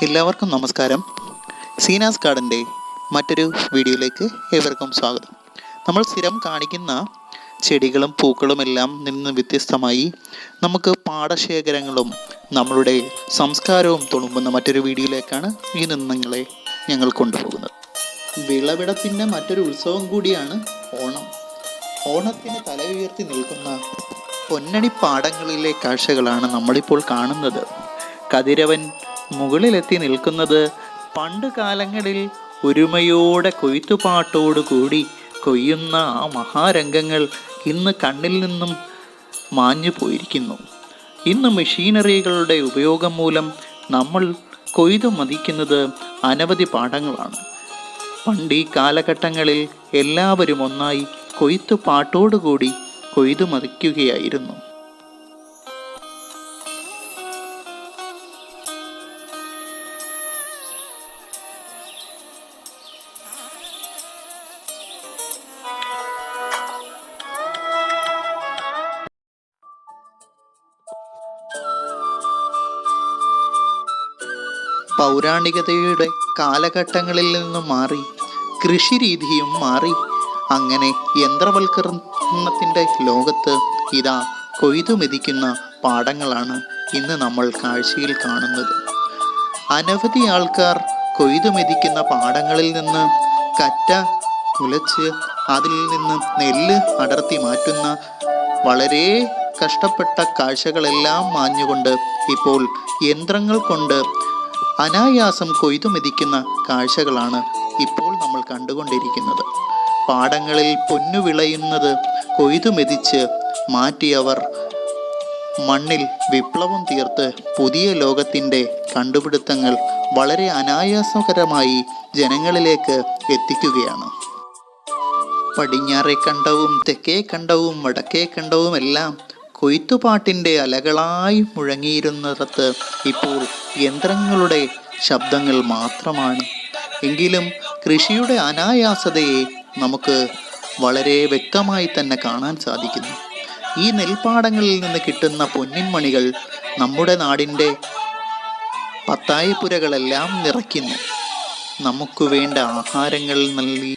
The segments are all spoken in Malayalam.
എല്ലാവർക്കും നമസ്കാരം. സീനാസ് ഗാർഡൻ്റെ മറ്റൊരു വീഡിയോയിലേക്ക് ഏവർക്കും സ്വാഗതം. നമ്മൾ സ്ഥിരം കാണിക്കുന്ന ചെടികളും പൂക്കളും എല്ലാം നിന്ന് വ്യത്യസ്തമായി നമുക്ക് പാടശേഖരങ്ങളും നമ്മളുടെ സംസ്കാരവും തുളുമ്പുന്ന മറ്റൊരു വീഡിയോയിലേക്കാണ് ഇന്ന് നിങ്ങളെ ഞങ്ങൾ കൊണ്ടുപോകുന്നത്. വിളവെടുപ്പിൻ്റെ മറ്റൊരു ഉത്സവം കൂടിയാണ് ഓണം. ഓണത്തിന് തല ഉയർത്തി നിൽക്കുന്ന പൊന്നണി പാടങ്ങളിലെ കാഴ്ചകളാണ് നമ്മളിപ്പോൾ കാണുന്നത്. കതിരവൻ മുകളിലെത്തി നിൽക്കുന്നത് പണ്ട് കാലങ്ങളിൽ ഒരുമയോടെ കൊയ്ത്തുപാട്ടോടുകൂടി കൊയ്യുന്ന ആ മഹാരംഗങ്ങൾ ഇന്ന് കണ്ണിൽ നിന്നും മാഞ്ഞു പോയിരിക്കുന്നു. ഇന്ന് മെഷീനറികളുടെ ഉപയോഗം മൂലം നമ്മൾ കൊയ്തു മതിക്കുന്നത് അനവധി പാടങ്ങളാണ്. പണ്ട് ഈ കാലഘട്ടങ്ങളിൽ എല്ലാവരും ഒന്നായി കൊയ്ത്തുപാട്ടോടുകൂടി കൊയ്തു മതിക്കുകയായിരുന്നു. പൗരാണികതയുടെ കാലഘട്ടങ്ങളിൽ നിന്നും മാറി കൃഷി രീതിയും മാറി. അങ്ങനെ യന്ത്രവൽക്കരണത്തിൻ്റെ ലോകത്ത് ഇതാ കൊയ്തു മെതിക്കുന്ന പാടങ്ങളാണ് ഇന്ന് നമ്മൾ കാഴ്ചയിൽ കാണുന്നത്. അനവധി ആൾക്കാർ കൊയ്തു മെതിക്കുന്ന പാടങ്ങളിൽ നിന്ന് കറ്റ ഉലച്ച് അതിൽ നിന്ന് നെല്ല് അടർത്തി മാറ്റുന്ന വളരെ കഷ്ടപ്പെട്ട കാഴ്ചകളെല്ലാം മാഞ്ഞുകൊണ്ട് ഇപ്പോൾ യന്ത്രങ്ങൾ കൊണ്ട് അനായാസം കൊയ്തു മെതിക്കുന്ന കാഴ്ചകളാണ് ഇപ്പോൾ നമ്മൾ കണ്ടുകൊണ്ടിരിക്കുന്നത്. പാടങ്ങളിൽ പൊന്നു വിളയുന്നത് കൊയ്തു മെതിച്ച് മാറ്റിയവർ മണ്ണിൽ വിപ്ലവം തീർത്ത് പുതിയ ലോകത്തിൻ്റെ കണ്ടുപിടുത്തങ്ങൾ വളരെ അനായാസകരമായി ജനങ്ങളിലേക്ക് എത്തിക്കുകയാണ്. പടിഞ്ഞാറേ കണ്ടവും തെക്കേ കണ്ടവും വടക്കേ കണ്ടവും എല്ലാം കൊയ്ത്തുപാട്ടിൻ്റെ അലകളായി മുഴങ്ങിയിരുന്നിടത്ത് ഇപ്പോൾ യന്ത്രങ്ങളുടെ ശബ്ദങ്ങൾ മാത്രമാണ്. എങ്കിലും കൃഷിയുടെ അനായാസതയെ നമുക്ക് വളരെ വ്യക്തമായി തന്നെ കാണാൻ സാധിക്കുന്നു. ഈ നെൽപ്പാടങ്ങളിൽ നിന്ന് കിട്ടുന്ന പൊന്നിൻ മണികൾ നമ്മുടെ നാടിൻ്റെ പത്തായപ്പുരകളെല്ലാം നിറയ്ക്കുന്നു. നമുക്ക് വേണ്ട ആഹാരങ്ങൾ നൽകി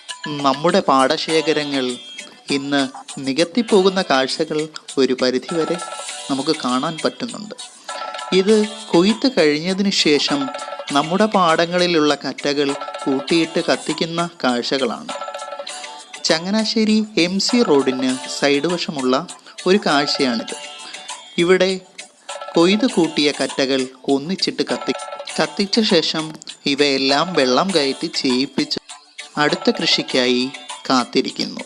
നമ്മുടെ പാടശേഖരങ്ങൾ ഇന്ന് നികത്തിപ്പോകുന്ന കാഴ്ചകൾ ഒരു പരിധിവരെ നമുക്ക് കാണാൻ പറ്റുന്നുണ്ട്. ഇത് കൊയ്ത്ത് കഴിഞ്ഞതിന് ശേഷം നമ്മുടെ പാടങ്ങളിലുള്ള കറ്റകൾ കൂട്ടിയിട്ട് കത്തിക്കുന്ന കാഴ്ചകളാണ്. ചങ്ങനാശ്ശേരി MC റോഡിന് സൈഡ് വശമുള്ള ഒരു കാഴ്ചയാണിത്. ഇവിടെ കൊയ്ത് കൂട്ടിയ കറ്റകൾ ഒന്നിച്ചിട്ട് കത്തിച്ച ശേഷം ഇവയെല്ലാം വെള്ളം കയറ്റി ചെയ്യിപ്പിച്ച് അടുത്ത കൃഷിക്കായി കാത്തിരിക്കുന്നു.